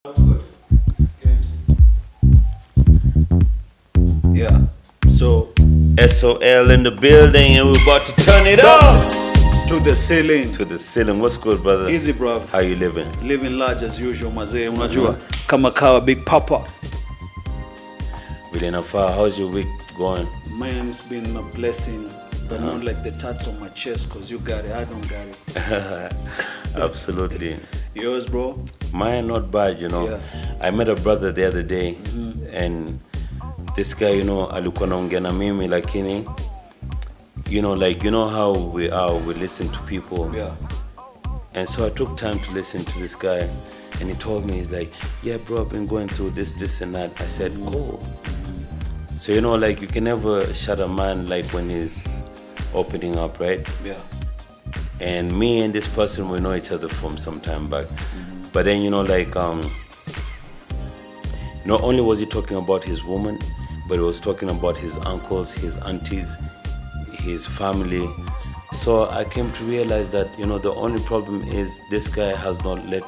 Good. Yeah. So SOL in the building, and we're about to turn it up to the ceiling. To the ceiling. What's good, brother? Easy, bro. How you living? Living large as usual, mazee. Unajua kama kawa big papa. Really far. How's your week going? Man, it's been a blessing, but not like the tats on my chest, cause you got it, I don't got it. Absolutely. Yours, bro? Mine not bad, you know. Yeah. I met a brother the other day, and this guy, you know, alikuwa naongea na mimi lakini, you know, like, you know how we are, we listen to people. Yeah. And so I took time to listen to this guy, and he told me, he's like, yeah, bro, I've been going through this and that. I said, cool. So, you know, like, you can never shut a man, like, when he's opening up, right? Yeah. And me and this person, we know each other from some time back. But then, you know, like, not only was he talking about his woman, but he was talking about his uncles, his aunties, his family. So I came to realize that, you know, the only problem is this guy has not let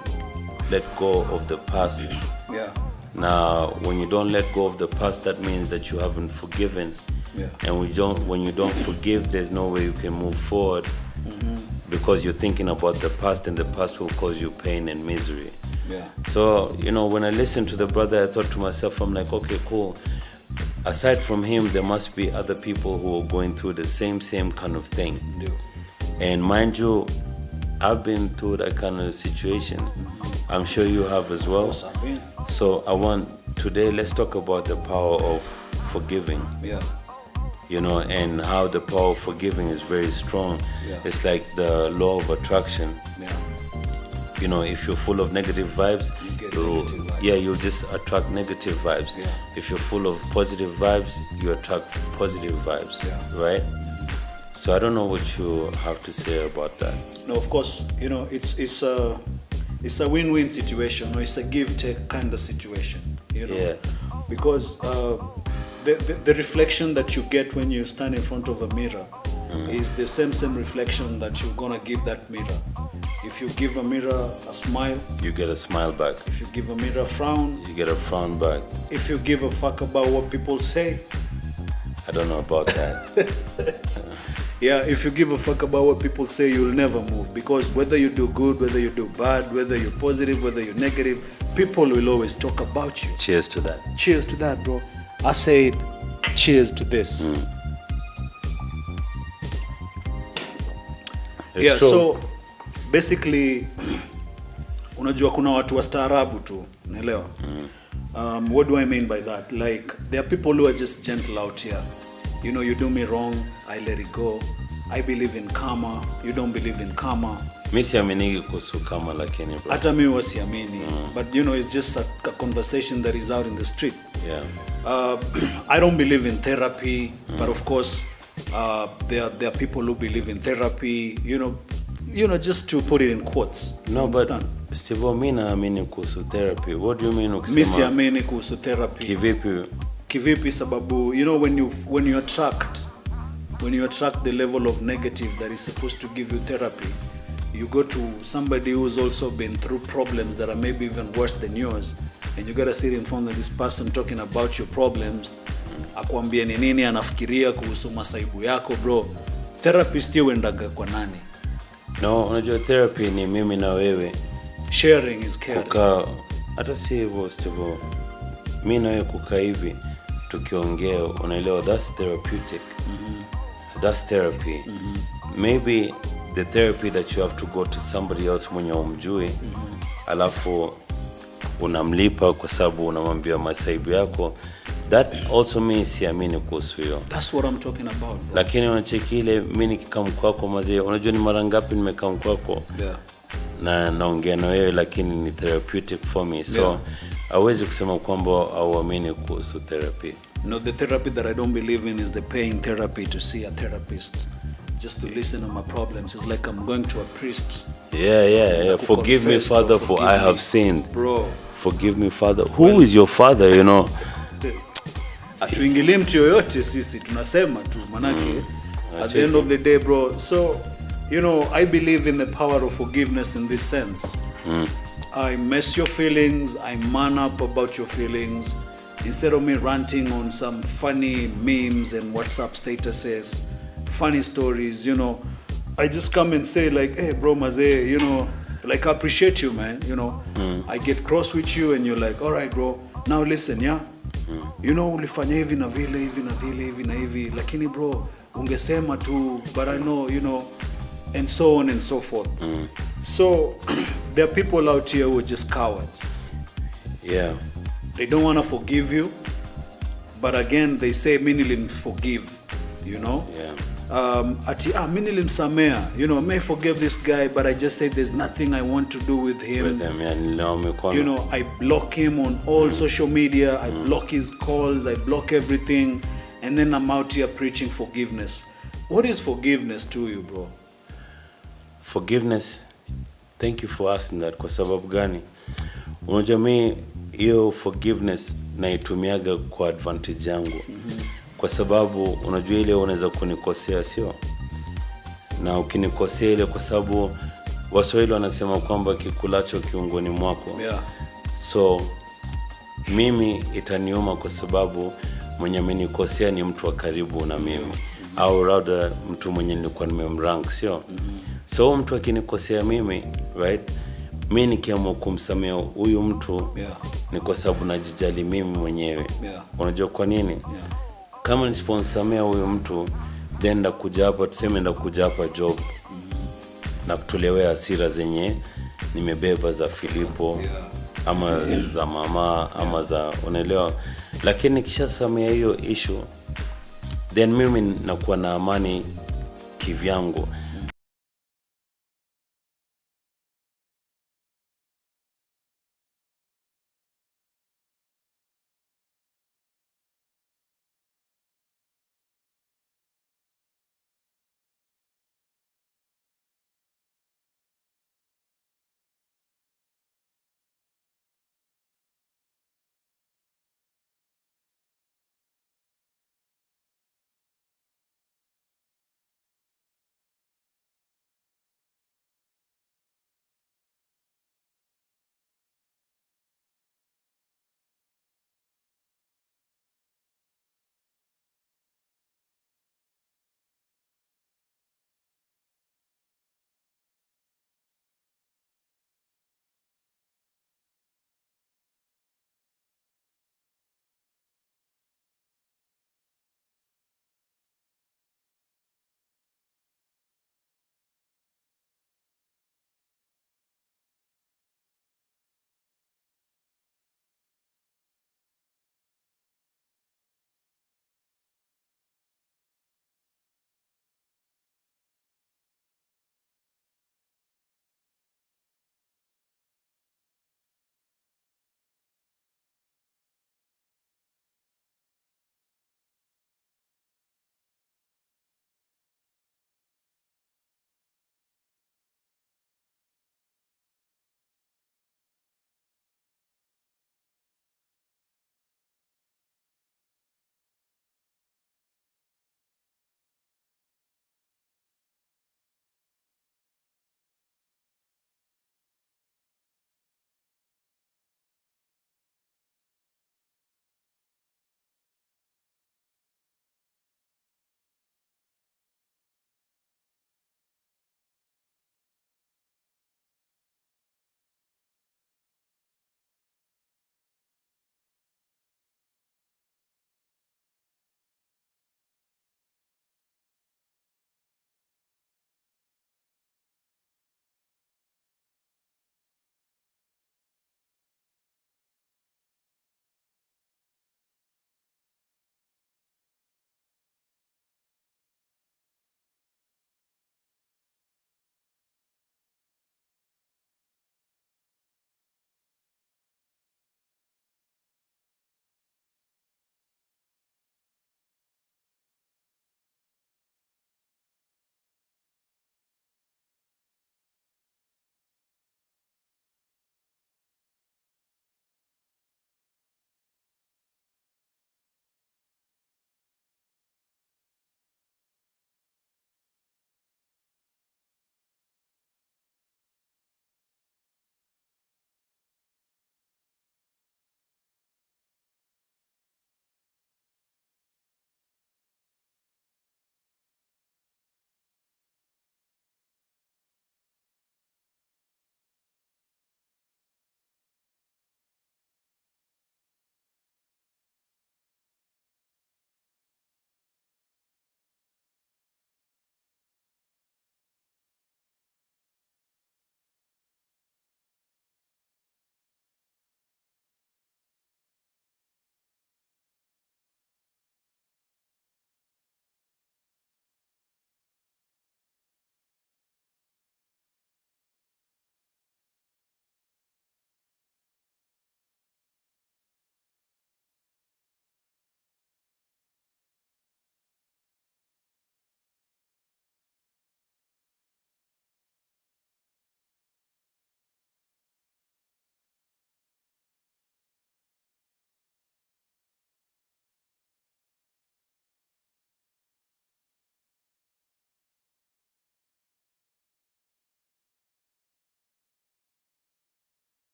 go of the past. Yeah. Now, when you don't let go of the past, that means that you haven't forgiven. Yeah. And when you don't forgive, there's no way you can move forward. Because you're thinking about the past, and the past will cause you pain and misery. Yeah. So, you know, when I listened to the brother, I thought to myself, I'm like, okay, cool. Aside from him, there must be other people who are going through the same kind of thing. Yeah. And mind you, I've been through that kind of situation. I'm sure you have as well. Of course I've been. So today, let's talk about the power of forgiving. Yeah. You know, and how the power of forgiving is very strong. Yeah. It's like the law of attraction. Yeah. You know, if you're full of negative vibes, You get negative vibes. yeah, you'll just attract negative vibes. Yeah. If you're full of positive vibes, you attract positive vibes, Yeah. right? So I don't know what you have to say about that. No, of course, you know, it's a win-win situation, or it's a give-take kind of situation, you know. Yeah. Because the reflection that you get when you stand in front of a mirror is the same reflection that you're gonna give that mirror. If you give a mirror a smile, You get a smile back. if you give a mirror a frown, You get a frown back. if you give a fuck about what people say, I don't know about that. yeah, if you give a fuck about what people say, you'll never move. Because whether you do good, whether you do bad, whether you're positive, whether you're negative, people will always talk about you. Cheers to that. Cheers to that, bro. I said, cheers to this. It's Yeah, true. so basically, unajua kuna watu wastaarabu tu, unaelewa? What do I mean by that? Like, there are people who are just gentle out here. You know, you do me wrong, I let it go. I believe in karma, you don't believe in karma. Mi siaminigi kuhusu kama lakini bro. Hata mimi wasiamini. But you know, it's just a conversation that is out in the street. Yeah. I don't believe in therapy, but of course, there are people who believe in therapy. You know, just to put it in quotes. No, but Understand? Steve, mi naamini kuhusu therapy. What do you mean Mi ukisema siamini kuhusu therapy. kivipi? Kivipi sababu, you know, when you attract the level of negative that is supposed to give you therapy, you go to somebody who's also been through problems that are maybe even worse than yours, and you gotta sit in front of this person talking about your problems, akuambia ni nini anafikiria kuhusu masaibu yako, bro. Therapist hiyo endaga kwa nani? No, unajua therapy ni mimi na wewe Sharing is caring. kukaa, hata si hivyo Steve, mi na wewe kukaa hivi tukiongea, unaelewa, that's therapeutic. That's therapy. Maybe the therapy that you have to go to somebody else mwenye umjui, alafu unamlipa kwa sababu unamwambia masaibu yako, that also means siamini kuhusu hiyo. That's what I'm talking about, bro. Lakini unacheki ile, mimi nikikaa kwako mazee, unajua ni mara ngapi nimekaa kwako Yeah. na naongea na wewe, lakini ni therapeutic for me. So Yeah. hawezi kusema kwamba auamini kuhusu therapy. No, the therapy that I don't believe in is the paying therapy to see a therapist just to listen to my problems. It's like I'm going to a priest. Yeah. To Forgive me, confess, Father, bro, for forgive I me. have sinned. Bro, Forgive me, Father. Who is your father, you know? hatuingilii mtu yoyote sisi, tunasema tu manake at the end of the day, bro. So, you know, I believe in the power of forgiveness in this sense. I mess your feelings, I man up about your feelings. Instead of me ranting on some funny memes and WhatsApp statuses, funny stories, you know, I just come and say like, hey bro Mazee, you know, like I appreciate you, man, you know. I get cross with you and you're like, all right bro, now listen, yeah. You know, ulifanya hivi na vile, hivi na vile, hivi na hivi, lakini bro, ungesema tu, but I know, you know, and so on and so forth. So there are people out here who are just cowards. Yeah. They don't want to forgive you, but again they say minilim forgive, you know. Yeah. Minilim samea, you know, may forgive this guy, but I just say there's nothing I want to do with him. With him, yeah, you know, I block him on all social media, I block his calls, I block everything, and then I'm out here preaching forgiveness. What is forgiveness to you, bro? Forgiveness, thank you for asking that. Kwa sababu gani? Unajua mimi hiyo forgiveness naitumiaga kwa advantage yangu. Kwa sababu unajua ile unaweza kunikosea, sio? Na ukinikosea ile, kwa sababu Waswahili wanasema kwamba kikulacho kiungoni mwako. Yeah. So mimi itaniuma kwa sababu mwenye amenikosea ni mtu wa karibu na mimi, au rather mtu mwenye nilikuwa nimemrank, sio? So mtu akinikosea mimi, right? Mimi nikiamua kumsamea huyu mtu, ni kwa sababu najijali mimi mwenyewe. Unajua kwa nini? Kama nisiponsamea huyu mtu, then ndakuja hapa, tuseme ndakuja hapa job, na kutolewea hasira zenye nimebeba za Filipo, ama za mama, ama za, unaelewa. Lakini nikishasamea hiyo issue, then mimi nakuwa na amani kivyangu.